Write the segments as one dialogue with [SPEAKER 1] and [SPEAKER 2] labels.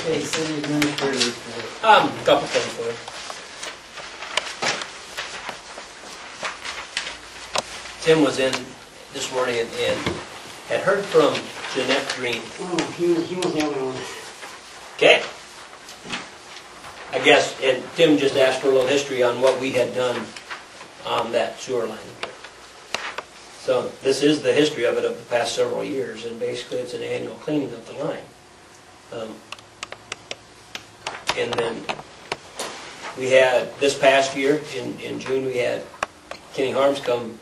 [SPEAKER 1] Okay, city administrator report.
[SPEAKER 2] A couple things for you. Tim was in this morning and had heard from Jeanette Green.
[SPEAKER 1] Oh, he was the only one.
[SPEAKER 2] Okay. I guess, and Tim just asked for a little history on what we had done on that sewer line. So this is the history of it of the past several years, and basically it's an annual cleaning of the line. And then we had, this past year, in June, we had Kenny Harms come,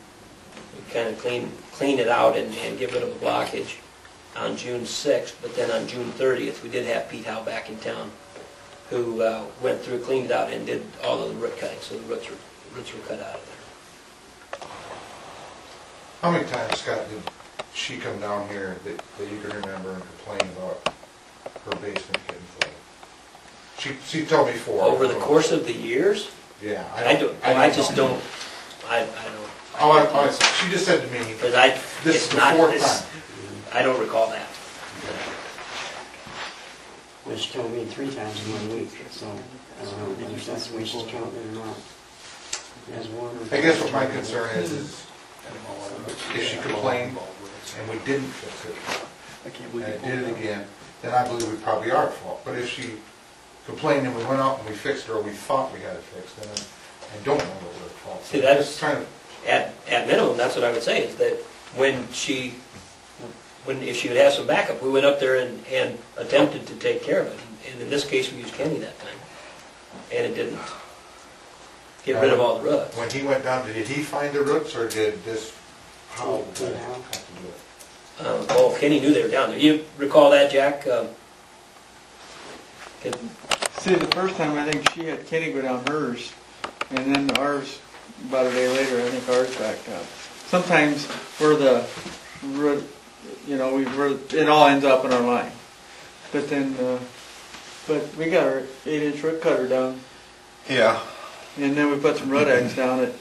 [SPEAKER 2] kind of clean it out and get rid of the blockage on June 6th, but then on June 30th, we did have Pete Howe back in town, who went through, cleaned it out, and did all of the root cutting, so the roots were cut out of there.
[SPEAKER 3] How many times, Scott, did she come down here that you can remember and complain about her basement getting full? She told me 4.
[SPEAKER 2] Over the course of the years?
[SPEAKER 3] Yeah.
[SPEAKER 2] I just don't.
[SPEAKER 3] She just said to me,
[SPEAKER 2] Because
[SPEAKER 3] this is the 4th time.
[SPEAKER 2] I don't recall that.
[SPEAKER 1] Well, she told me 3 times in 1 week, so I don't know if that's the way she's counting it or not. As one.
[SPEAKER 3] I guess what my concern is if she complained and we didn't fix it, and it did it again, then I believe we probably are at fault. But if she complained and we went out and we fixed it, or we thought we had it fixed, then I don't know that we're at fault.
[SPEAKER 2] See, that's trying to. At minimum, that's what I would say, is that if she would have some backup, we went up there and attempted to take care of it. And in this case, we used Kenny that time. And it didn't get rid of all the roots.
[SPEAKER 3] When he went down, did he find the roots, or did this Howe have to do it?
[SPEAKER 2] Well, Kenny knew they were down there. You recall that, Jack?
[SPEAKER 4] See, the first time I think she had Kenny go down hers, and then ours, about a day later, I think ours backed up. Sometimes it all ends up in our line. But then, but we got our 8-inch root cutter down.
[SPEAKER 3] Yeah.
[SPEAKER 4] And then we put some root eggs down it,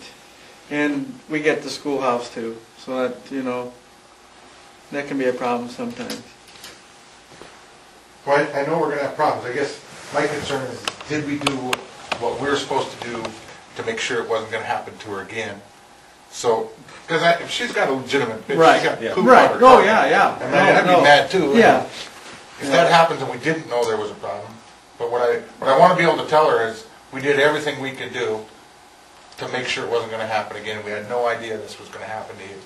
[SPEAKER 4] and we get the schoolhouse too. So that, that can be a problem sometimes.
[SPEAKER 3] Well, I know we're going to have problems. I guess my concern is, did we do what we were supposed to do to make sure it wasn't going to happen to her again? So, because if she's got a legitimate, she's got poop on her
[SPEAKER 4] carpet, yeah.
[SPEAKER 3] I mean, I'd be mad too.
[SPEAKER 4] Yeah.
[SPEAKER 3] If that happens and we didn't know there was a problem, but what I want to be able to tell her is we did everything we could do to make sure it wasn't going to happen again. We had no idea this was going to happen to you.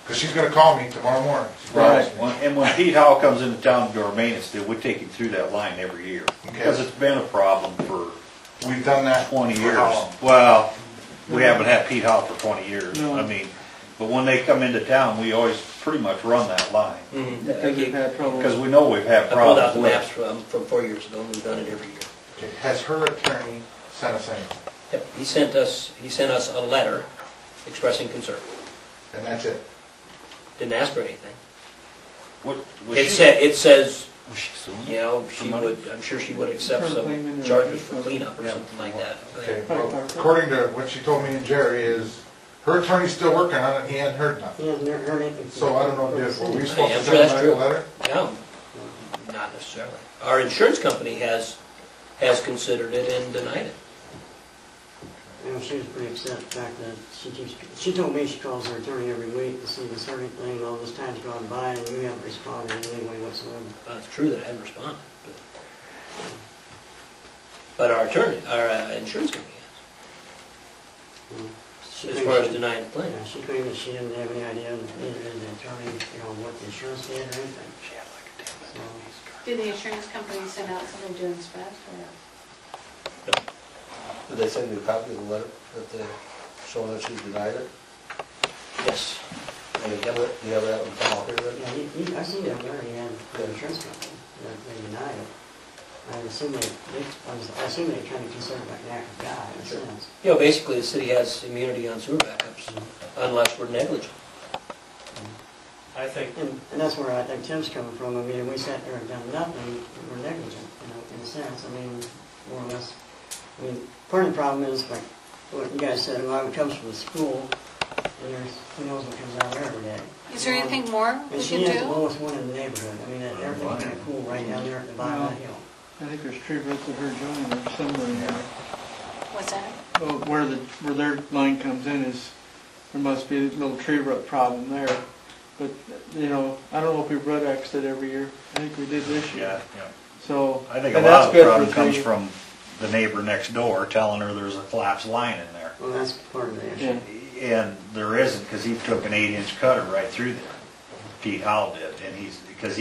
[SPEAKER 3] Because she's going to call me tomorrow morning.
[SPEAKER 5] Right. And when Pete Howe comes into town to do our maintenance, we take him through that line every year. Okay. Because it's been a problem for
[SPEAKER 3] we've done that
[SPEAKER 5] 20 years. Well, we haven't had Pete Howe for 20 years. No. I mean, but when they come into town, we always pretty much run that line. Because we know we've had problems.
[SPEAKER 2] I pulled out the maps from 4 years ago, and we've done it every year.
[SPEAKER 3] Okay. Has her attorney sent us anything?
[SPEAKER 2] Yep. He sent us a letter expressing concern.
[SPEAKER 3] And that's it?
[SPEAKER 2] Didn't ask for anything.
[SPEAKER 5] It
[SPEAKER 2] says, I'm sure she would accept some charges for cleanup or something like that.
[SPEAKER 3] Okay. Well, according to what she told me and Jerry, is her attorney's still working on it, and he hadn't heard nothing.
[SPEAKER 1] He hasn't heard anything.
[SPEAKER 3] So I don't know if were we supposed to
[SPEAKER 2] send
[SPEAKER 3] send a letter?
[SPEAKER 2] No, not necessarily. Our insurance company has considered it and denied it.
[SPEAKER 1] She was pretty upset the fact that she told me she calls her attorney every week to see the certain thing, all this time's gone by, and you haven't responded in any way whatsoever.
[SPEAKER 2] It's true that I haven't responded. But our insurance company has. As far as denying the claim.
[SPEAKER 1] Yeah, she claimed that she didn't have any idea, neither did the attorney, what the insurance did or anything. She had like a 10-minute.
[SPEAKER 6] Did the insurance company send out something to inspect?
[SPEAKER 2] No.
[SPEAKER 7] Did they send you a copy of the letter showing that she denied it?
[SPEAKER 2] Yes.
[SPEAKER 7] And you have that in file here?
[SPEAKER 1] Yeah, I seen that letter he had for the insurance company, that they denied it. I assume they kind of consider it like an act of God in a sense.
[SPEAKER 2] Basically the city has immunity on sewer backups, unless we're negligent. I think.
[SPEAKER 1] And that's where I think Tim's coming from. I mean, if we sat there and done nothing, we're negligent, in a sense. I mean, more or less. I mean, part of the problem is, like what you guys said, a lot of it comes from the school, and who knows what comes out there every day.
[SPEAKER 6] Is there anything more we
[SPEAKER 1] can do? And she is the lowest one in the neighborhood. I mean, everything's kind of cool right down there at the bottom of the hill.
[SPEAKER 4] I think there's tree roots of her joint or somewhere in there.
[SPEAKER 6] What's that?
[SPEAKER 4] Well, where their line comes in is, there must be a little tree root problem there. But, you know, I don't know if we root X'd it every year. I think we did this year.
[SPEAKER 5] Yeah, yeah.
[SPEAKER 4] So,
[SPEAKER 5] I think a
[SPEAKER 4] and
[SPEAKER 5] lot
[SPEAKER 4] that's
[SPEAKER 5] of the
[SPEAKER 4] good
[SPEAKER 5] problem
[SPEAKER 4] for
[SPEAKER 5] comes
[SPEAKER 4] tree.
[SPEAKER 5] from the neighbor next door telling her there's a collapsed line in there.
[SPEAKER 1] Well, that's part of the issue.
[SPEAKER 4] Yeah.
[SPEAKER 5] And there isn't, because he took an 8-inch cutter right through there. Pete Howell did, and because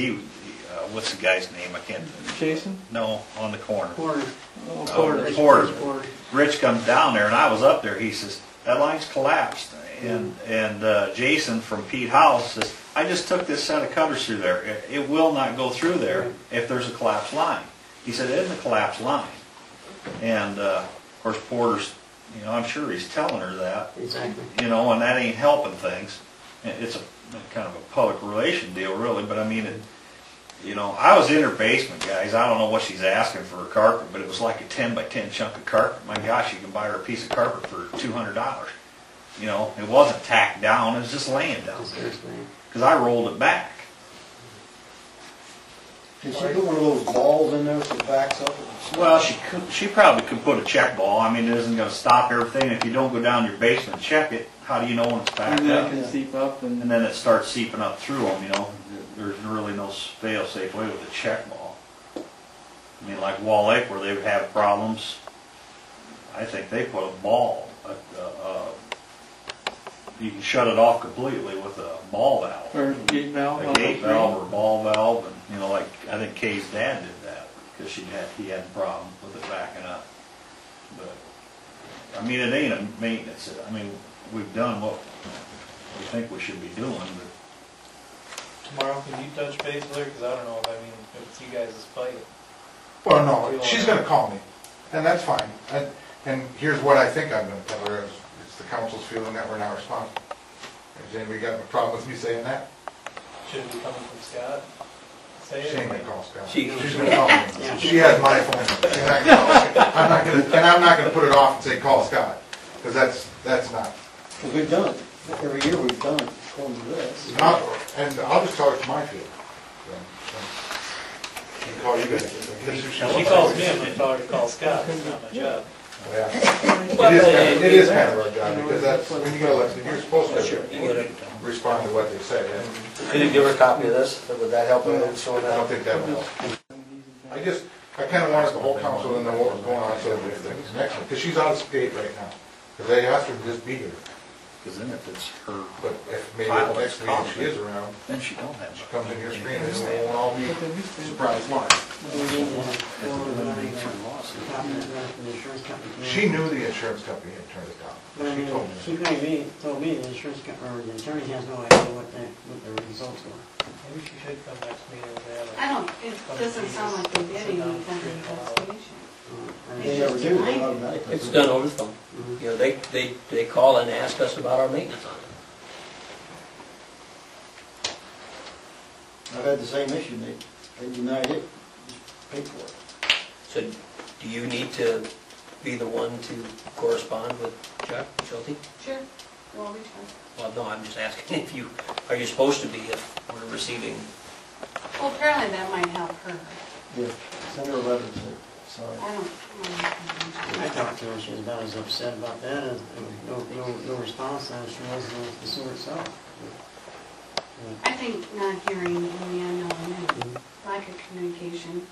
[SPEAKER 5] what's the guy's name? I can't.
[SPEAKER 4] Jason?
[SPEAKER 5] No, on the corner.
[SPEAKER 1] Porter.
[SPEAKER 4] Oh,
[SPEAKER 5] Porter.
[SPEAKER 4] Porter.
[SPEAKER 5] Porter. Rich comes down there, and I was up there. He says that line's collapsed, and Jason from Pete Howell says, I just took this set of cutters through there. It will not go through there if there's a collapsed line. He said it isn't a collapsed line, and of course Porter's, you know, I'm sure he's telling her that.
[SPEAKER 1] Exactly.
[SPEAKER 5] You know, and that ain't helping things. It's a kind of a public relation deal, really. But I mean, you know, I was in her basement, guys. I don't know what she's asking for a carpet, but it was like a 10 by 10 chunk of carpet. My gosh, you can buy her a piece of carpet for $200. You know, it wasn't tacked down; it was just laying down.
[SPEAKER 1] Seriously.
[SPEAKER 5] Because I rolled it back.
[SPEAKER 7] Can she put one of those balls in there so it backs up?
[SPEAKER 5] Well, she probably could put a check ball. I mean, it isn't going to stop everything. If you don't go down to your basement and check it, how do you know when it's backed
[SPEAKER 4] And then
[SPEAKER 5] up?
[SPEAKER 4] it can seep up and.
[SPEAKER 5] And then it starts seeping up through them, you know. There's really no fail-safe way with a check ball. I mean, like Wall Lake, where they've had problems, I think they put a ball. You can shut it off completely with a ball valve.
[SPEAKER 4] Or gate valve.
[SPEAKER 5] A gate valve or a ball valve, and, you know, like, I think Kay's dad did that, because he had a problem with it backing up. But, I mean, it ain't a maintenance, I mean, we've done what we think we should be doing, but
[SPEAKER 8] Tomorrow, can you touch base with her? Because I don't know if it's you guys' fight.
[SPEAKER 3] Well, no, she's gonna call me, and that's fine. And here's what I think I'm gonna tell her, is it's the council's feeling that we're not responsible. Has anybody got a problem with me saying that?
[SPEAKER 8] Should it be coming from Scott? Say
[SPEAKER 3] She
[SPEAKER 8] it.
[SPEAKER 3] ain't gonna call Scott.
[SPEAKER 2] She-
[SPEAKER 3] She's gonna call me. She has my phone number. She's not gonna call Scott. I'm not gonna put it off and say, call Scott, because that's not.
[SPEAKER 7] Because we've done it. Every year we've done it, according to this.
[SPEAKER 3] Not, and I'll just tell her it's my field. She can call you guys.
[SPEAKER 8] If she calls me, I'm going to tell her to call Scott. It's not my job.
[SPEAKER 3] Yeah. It is kind of our job, because that's, when you get elected, you're supposed
[SPEAKER 2] You gotta-
[SPEAKER 3] to respond to what they say. And
[SPEAKER 7] Can you give her a copy of this? Would that help her showing
[SPEAKER 3] I don't
[SPEAKER 7] that?
[SPEAKER 3] think that will help. I kind of wanted the whole council to know what was going on, so if things next one, because she's out of state right now. Because they asked her to just be here.
[SPEAKER 5] because then if it's her,
[SPEAKER 3] But if maybe
[SPEAKER 5] File
[SPEAKER 3] next
[SPEAKER 5] is
[SPEAKER 3] week she is around,
[SPEAKER 5] then she don't have
[SPEAKER 3] she
[SPEAKER 5] much.
[SPEAKER 3] comes in here screaming, and we won't all be surprised why.
[SPEAKER 1] We need to have copy of that from the insurance company.
[SPEAKER 3] She knew the insurance company had turned it down.
[SPEAKER 1] But I
[SPEAKER 3] She
[SPEAKER 1] mean,
[SPEAKER 3] told me.
[SPEAKER 1] she told me the insurance company, or the attorney has no idea what the results were.
[SPEAKER 8] Maybe she should come next meeting with that.
[SPEAKER 6] I don't, it doesn't sound like they did any kind of investigation.
[SPEAKER 7] They never do, they automatically.
[SPEAKER 2] It's done over the phone.
[SPEAKER 1] Mhm.
[SPEAKER 2] You know, they call and ask us about our maintenance on it.
[SPEAKER 7] I've had the same issue, they denied it, just paid for it.
[SPEAKER 2] So do you need to be the one to correspond with Chuck Schulte?
[SPEAKER 6] Sure, well, we try.
[SPEAKER 2] Well, no, I'm just asking if you, are you supposed to be if we're receiving?
[SPEAKER 6] Well, apparently that might help her.
[SPEAKER 7] Yeah, send her a letter, say, sorry.
[SPEAKER 6] I don't.
[SPEAKER 1] I talked to her, she was about as upset about that as, no response as she was the sewer itself.
[SPEAKER 6] I think not hearing in the unknown and lack of communication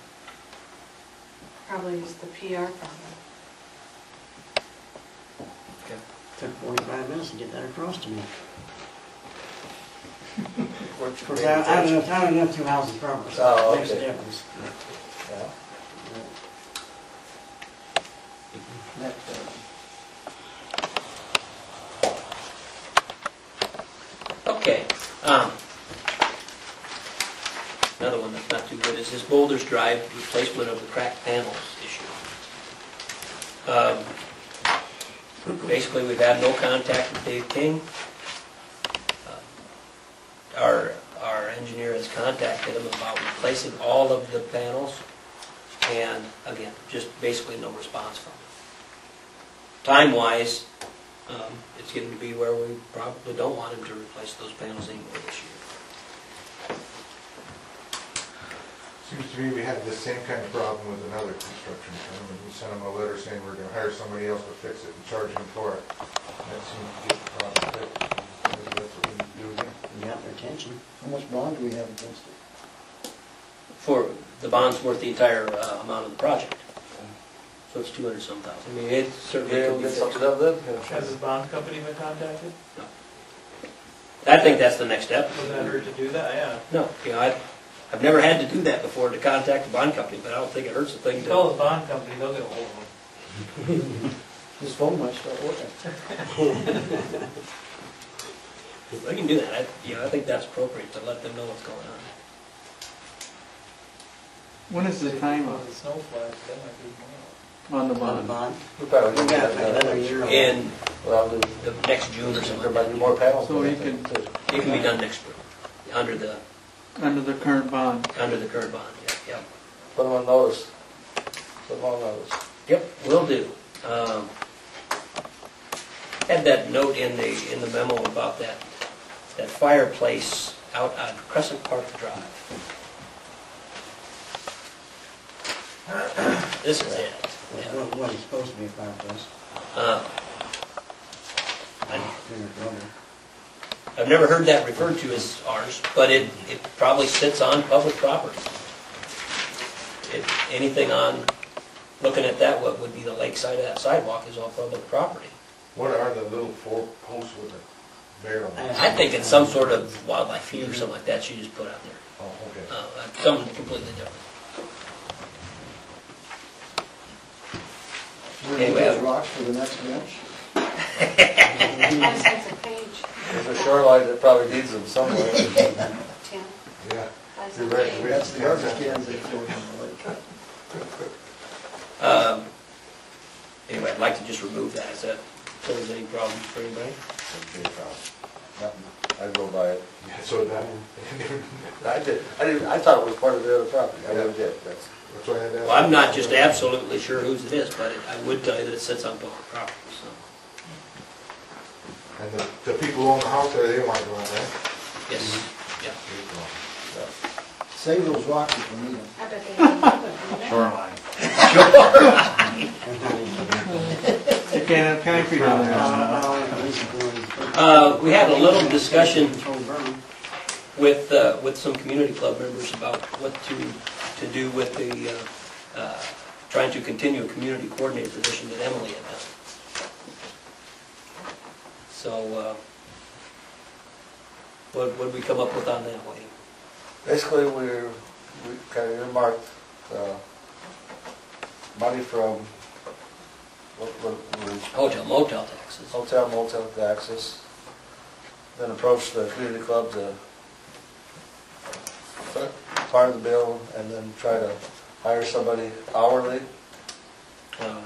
[SPEAKER 6] probably is the PR problem.
[SPEAKER 1] Took 45 minutes to get that across to me.
[SPEAKER 7] What's
[SPEAKER 1] Of course, I don't know 2 houses probably, so
[SPEAKER 7] Oh,
[SPEAKER 1] it makes a
[SPEAKER 7] okay.
[SPEAKER 1] difference.
[SPEAKER 7] Yeah. Next,
[SPEAKER 2] Okay. Another one that's not too good is this Boulders Drive replacement of the cracked panels issue. Basically, we've had no contact with Dave King. Our engineer has contacted him about replacing all of the panels, and again, just basically no response from him. Time-wise, it's getting to be where we probably don't want him to replace those panels anymore this year.
[SPEAKER 3] Seems to to me we had the same kind of problem with another construction firm, and we sent them a letter saying we're gonna hire somebody else to fix it and charge them for it. That seemed to get the problem fixed. Maybe that's what we need to do again.
[SPEAKER 1] You got their attention.
[SPEAKER 9] How much bond do we have against it?
[SPEAKER 2] For, the bond's worth the entire amount of the project. So it's 200-some thousand. I mean, it certainly
[SPEAKER 7] Maybe
[SPEAKER 2] could
[SPEAKER 7] we'll
[SPEAKER 2] be
[SPEAKER 7] get
[SPEAKER 2] fixed.
[SPEAKER 7] something out of them.
[SPEAKER 8] Has the bond company been contacted?
[SPEAKER 2] I think that's the next step.
[SPEAKER 8] Would that hurt to do that? Yeah.
[SPEAKER 2] No, you know, I've never had to do that before, to contact the bond company, but I don't think it hurts a thing to.
[SPEAKER 8] Call the bond company, they'll get a hold of them.
[SPEAKER 9] His phone might start working.
[SPEAKER 2] I can do that. I think that's appropriate to let them know what's going on.
[SPEAKER 4] When is the time
[SPEAKER 8] Well, the snow flags, that might be more.
[SPEAKER 4] on the
[SPEAKER 1] On the
[SPEAKER 4] bond?
[SPEAKER 1] bond.
[SPEAKER 7] We probably
[SPEAKER 1] We
[SPEAKER 7] don't
[SPEAKER 1] got
[SPEAKER 7] have that.
[SPEAKER 1] another year.
[SPEAKER 2] In
[SPEAKER 7] Well,
[SPEAKER 2] the next June or
[SPEAKER 7] there
[SPEAKER 2] something.
[SPEAKER 7] might be more panels.
[SPEAKER 4] So
[SPEAKER 7] I
[SPEAKER 4] you
[SPEAKER 7] think,
[SPEAKER 4] can-
[SPEAKER 7] too.
[SPEAKER 2] It can be done next spring, under the
[SPEAKER 4] Current bond.
[SPEAKER 2] current bond, yeah.
[SPEAKER 7] Put them on notice. Put them on notice.
[SPEAKER 2] Yep, will do. Had that note in the memo about that fireplace out on Crescent Park Drive. This is it. Yeah.
[SPEAKER 1] What is supposed to be a fireplace.
[SPEAKER 2] Uh,
[SPEAKER 1] Dinner rubber.
[SPEAKER 2] I've never heard that referred to as ours, but it probably sits on public property. Anything on, looking at that, what would be the lakeside of that sidewalk is all public property.
[SPEAKER 3] What are the little 4 posts with a barrel?
[SPEAKER 2] I think it's some sort of wildlife feed or something like that you just put out there.
[SPEAKER 3] Oh, okay.
[SPEAKER 2] Something completely different.
[SPEAKER 9] We're
[SPEAKER 2] Anyway,
[SPEAKER 9] gonna use rocks for the next bench.
[SPEAKER 6] Has a page,
[SPEAKER 7] There's a shoreline that probably needs them somewhere.
[SPEAKER 6] Tim.
[SPEAKER 3] Yeah.
[SPEAKER 6] Has a
[SPEAKER 3] You're right.
[SPEAKER 6] page.
[SPEAKER 9] That's the garbage cans they throw in the lake.
[SPEAKER 2] Anyway, I'd like to just remove that. Is that pose any problems for anybody?
[SPEAKER 7] I drove by it.
[SPEAKER 3] Yeah, so that,
[SPEAKER 7] I did. I thought it was part of the other property. I never did.
[SPEAKER 3] that's why I had that.
[SPEAKER 2] Well, I'm not just absolutely sure whose it is, but I would tell you that it sits on public property, so.
[SPEAKER 3] And the people who own the house there, they want to go on that.
[SPEAKER 2] Yes, yeah.
[SPEAKER 9] Save those rocks if we need them.
[SPEAKER 6] I bet they have.
[SPEAKER 5] Shoreline.
[SPEAKER 4] You can't have concrete on there.
[SPEAKER 2] We had a little discussion
[SPEAKER 1] Control burn.
[SPEAKER 2] with some community club members about what to do with the, trying to continue a community coordinator position that Emily had done. So, what did we come up with on that, Wayne?
[SPEAKER 7] Basically, we kind of earmarked money from
[SPEAKER 2] Hotel motel taxes.
[SPEAKER 7] hotel, motel taxes, then approached the community club to part of the bill, and then try to hire somebody hourly,
[SPEAKER 2] No,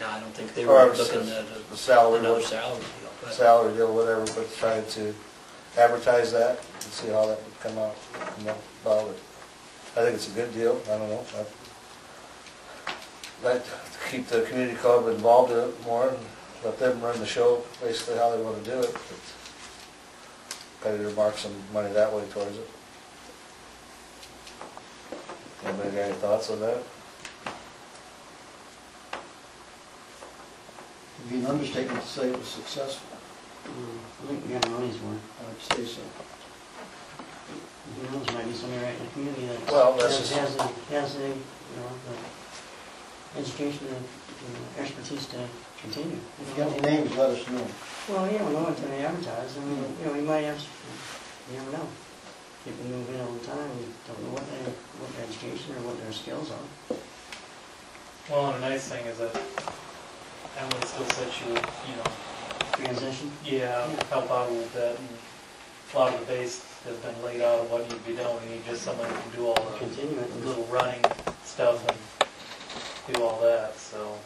[SPEAKER 2] I don't think they
[SPEAKER 7] or
[SPEAKER 2] were looking at
[SPEAKER 7] the salary,
[SPEAKER 2] another salary deal. But
[SPEAKER 7] salary deal, whatever, but trying to advertise that and see how that would come about. I think it's a good deal. I don't know. I'd like to keep the community club involved in it more and let them run the show, basically how they want to do it. Kind of earmark some money that way towards it. Anybody got any thoughts on that?
[SPEAKER 9] It'd be an understatement to say it was successful.
[SPEAKER 1] I think we got the money's worth.
[SPEAKER 9] I'd say so.
[SPEAKER 1] Who knows, might be somebody right in the community that
[SPEAKER 7] Well, that's
[SPEAKER 1] has
[SPEAKER 7] just-
[SPEAKER 1] the education and expertise to continue.
[SPEAKER 9] If you got any names, let us know.
[SPEAKER 1] Well, you don't know until they advertise. I mean, you might have, you never know. People move in all the time and don't know what their education or what their skills are.
[SPEAKER 8] Well, and the nice thing is that Emily still said she would,
[SPEAKER 1] Transition.
[SPEAKER 8] help out a little bit, and a lot of the base has been laid out of what you'd be doing. You need just someone who can do all the
[SPEAKER 1] Continue it.
[SPEAKER 8] little running stuff and do all that, so.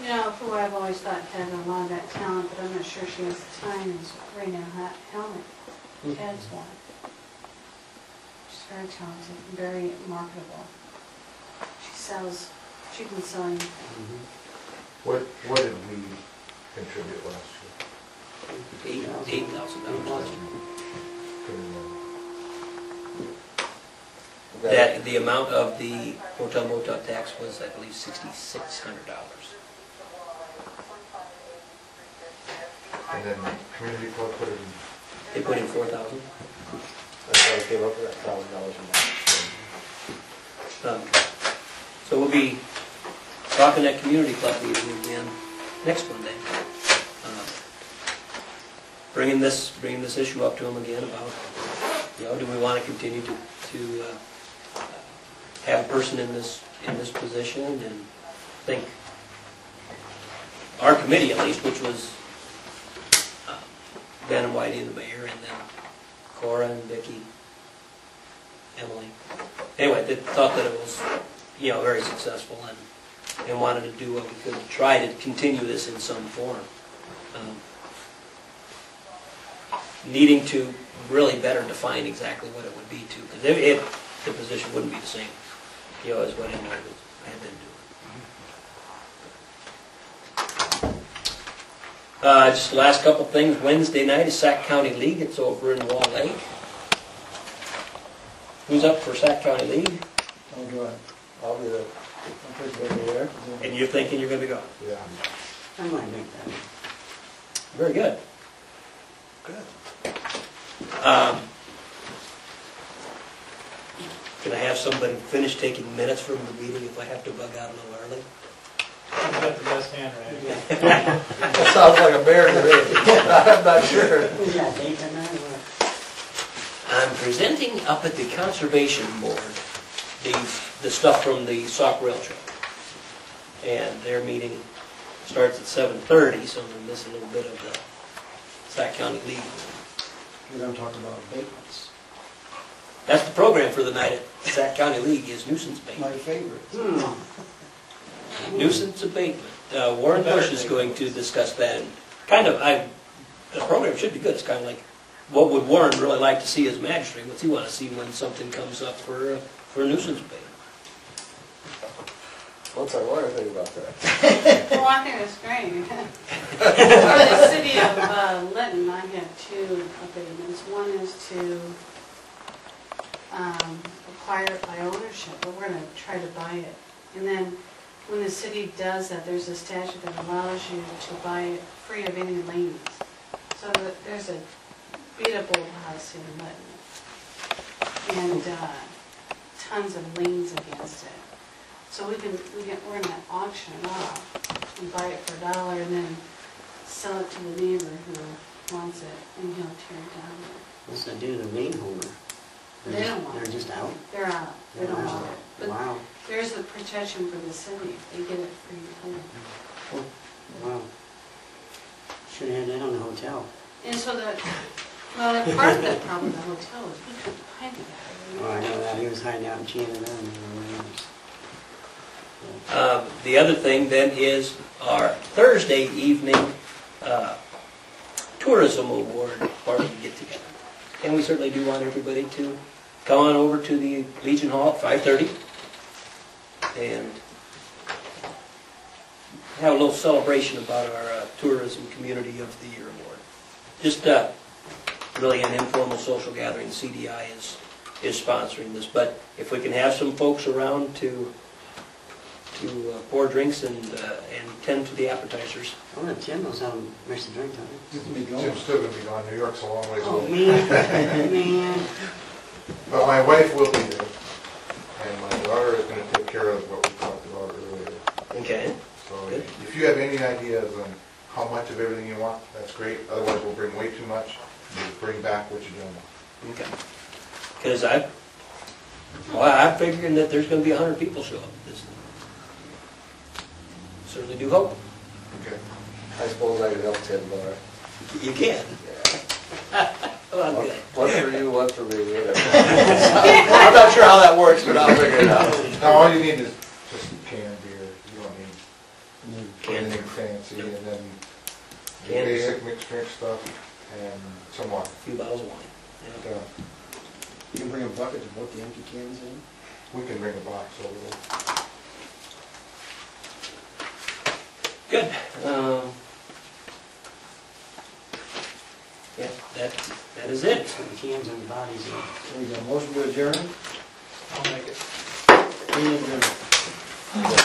[SPEAKER 6] You know, for what I've always thought Ted had a lot of that talent, but I'm not sure she has the time, is right now that helmet. Ted's one. She's very talented, very marketable. She's been selling.
[SPEAKER 3] What did we contribute last year?
[SPEAKER 2] $8,000 last year.
[SPEAKER 3] Couldn't remember.
[SPEAKER 2] that the amount of the hotel motel tax was, I believe, $6,600.
[SPEAKER 3] And then the community club put it in.
[SPEAKER 2] They put in 4,000.
[SPEAKER 7] That's how we came up with that $1,000 a month.
[SPEAKER 2] So we'll be talking at community club meeting again next Monday. Bringing this issue up to them again about, do we want to continue to have a person in this position? And I think our committee, at least, which was Ben and Whitey and the mayor, and then Cora and Vicki, Emily. Anyway, they thought that it was, very successful, and wanted to do what we could to try to continue this in some form. Needing to really better define exactly what it would be too, because the position wouldn't be the same, as what Emily had been doing. Just the last couple things. Wednesday night is Sac County League. It's over in Wall Lake. Who's up for Sac County League?
[SPEAKER 9] I'll go ahead.
[SPEAKER 7] I'll be there.
[SPEAKER 9] I'll take it over there.
[SPEAKER 2] And you're thinking you're going to go?
[SPEAKER 3] Yeah.
[SPEAKER 1] I might make that.
[SPEAKER 2] Very good.
[SPEAKER 7] Good.
[SPEAKER 2] Can I have somebody finish taking minutes from the meeting if I have to bug out a little early?
[SPEAKER 8] You've got the best handwriting.
[SPEAKER 7] That sounds like a bear to me. I'm not sure.
[SPEAKER 1] Who's that, Dave, that night, or what?
[SPEAKER 2] I'm presenting up at the Conservation Board the stuff from the Sauk Rail Trail. And their meeting starts at 7:30, so I'm going to miss a little bit of the Sac County League.
[SPEAKER 9] We're gonna talk about abatements.
[SPEAKER 2] That's the program for the night at Sac County League, is nuisance
[SPEAKER 9] My
[SPEAKER 2] abatement.
[SPEAKER 9] favorite.
[SPEAKER 2] Nuisance abatement. Warren Bush is going to discuss that. And the program should be good. It's kind of like, what would Warren really like to see as magistrate? What's he want to see when something comes up for nuisance abatement?
[SPEAKER 7] What's our lawyer think about that?
[SPEAKER 6] Well, I think it's great. For the city of Lytton, I have two abatements. One is to acquire it by ownership, but we're going to try to buy it. And then when the city does that, there's a statute that allows you to buy it free of any liens. So there's a beat-up old house in Lytton, and tons of liens against it. So we're going to auction it off and buy it for $1 and then sell it to the neighbor who wants it, and he'll tear it down.
[SPEAKER 1] What's that do to the lien holder?
[SPEAKER 6] They don't want it.
[SPEAKER 1] They're just out?
[SPEAKER 6] They're out, they don't want it. But
[SPEAKER 1] Wow,
[SPEAKER 6] there's a protection for the city if they get it free home.
[SPEAKER 1] wow. Should've had that on the hotel.
[SPEAKER 6] And so part of that problem with the hotel is we couldn't find the guy.
[SPEAKER 1] Oh, I know that, he was hiding out in Canada and
[SPEAKER 2] The other thing then is our Thursday evening tourism award party get together. And we certainly do want everybody to come on over to the Legion Hall at 5:30 and have a little celebration about our Tourism Community of the Year award. Just really an informal social gathering. CDI is sponsoring this, but if we can have some folks around to pour drinks and tend to the appetizers.
[SPEAKER 1] Oh, that Tim knows how to mix the drink,
[SPEAKER 9] You can be going.
[SPEAKER 3] Jim's still gonna be gone. New York's a long ways
[SPEAKER 1] Oh,
[SPEAKER 3] away.
[SPEAKER 1] man.
[SPEAKER 3] But my wife will be there, and my daughter is gonna take care of what we talked about earlier.
[SPEAKER 2] Okay.
[SPEAKER 3] So
[SPEAKER 2] Good.
[SPEAKER 3] if you have any ideas on how much of everything you want, that's great. Otherwise, we'll bring way too much. We'll bring back what you don't want.
[SPEAKER 2] Okay. Because I'm figuring that there's going to be 100 people show up. Certainly do hope.
[SPEAKER 3] Okay.
[SPEAKER 7] I suppose I could help Ted more.
[SPEAKER 2] You can. Well, good.
[SPEAKER 7] One for you, one for me, whatever. I'm not sure how that works, but I'll figure it out.
[SPEAKER 3] Now, all you need is just canned beer. You don't need
[SPEAKER 2] Canned
[SPEAKER 3] anything fancy, and then
[SPEAKER 2] Canned beer.
[SPEAKER 3] basic mixed drink stuff and some water.
[SPEAKER 2] A few bottles of wine. Yeah.
[SPEAKER 9] You can bring a bucket to put the empty cans in.
[SPEAKER 3] We can bring a box over.
[SPEAKER 2] Good. Yeah, that is it.
[SPEAKER 1] Put the cans on the bodies.
[SPEAKER 9] So we got a motion to adjourn?
[SPEAKER 8] I'll make it.
[SPEAKER 1] Meeting adjourned.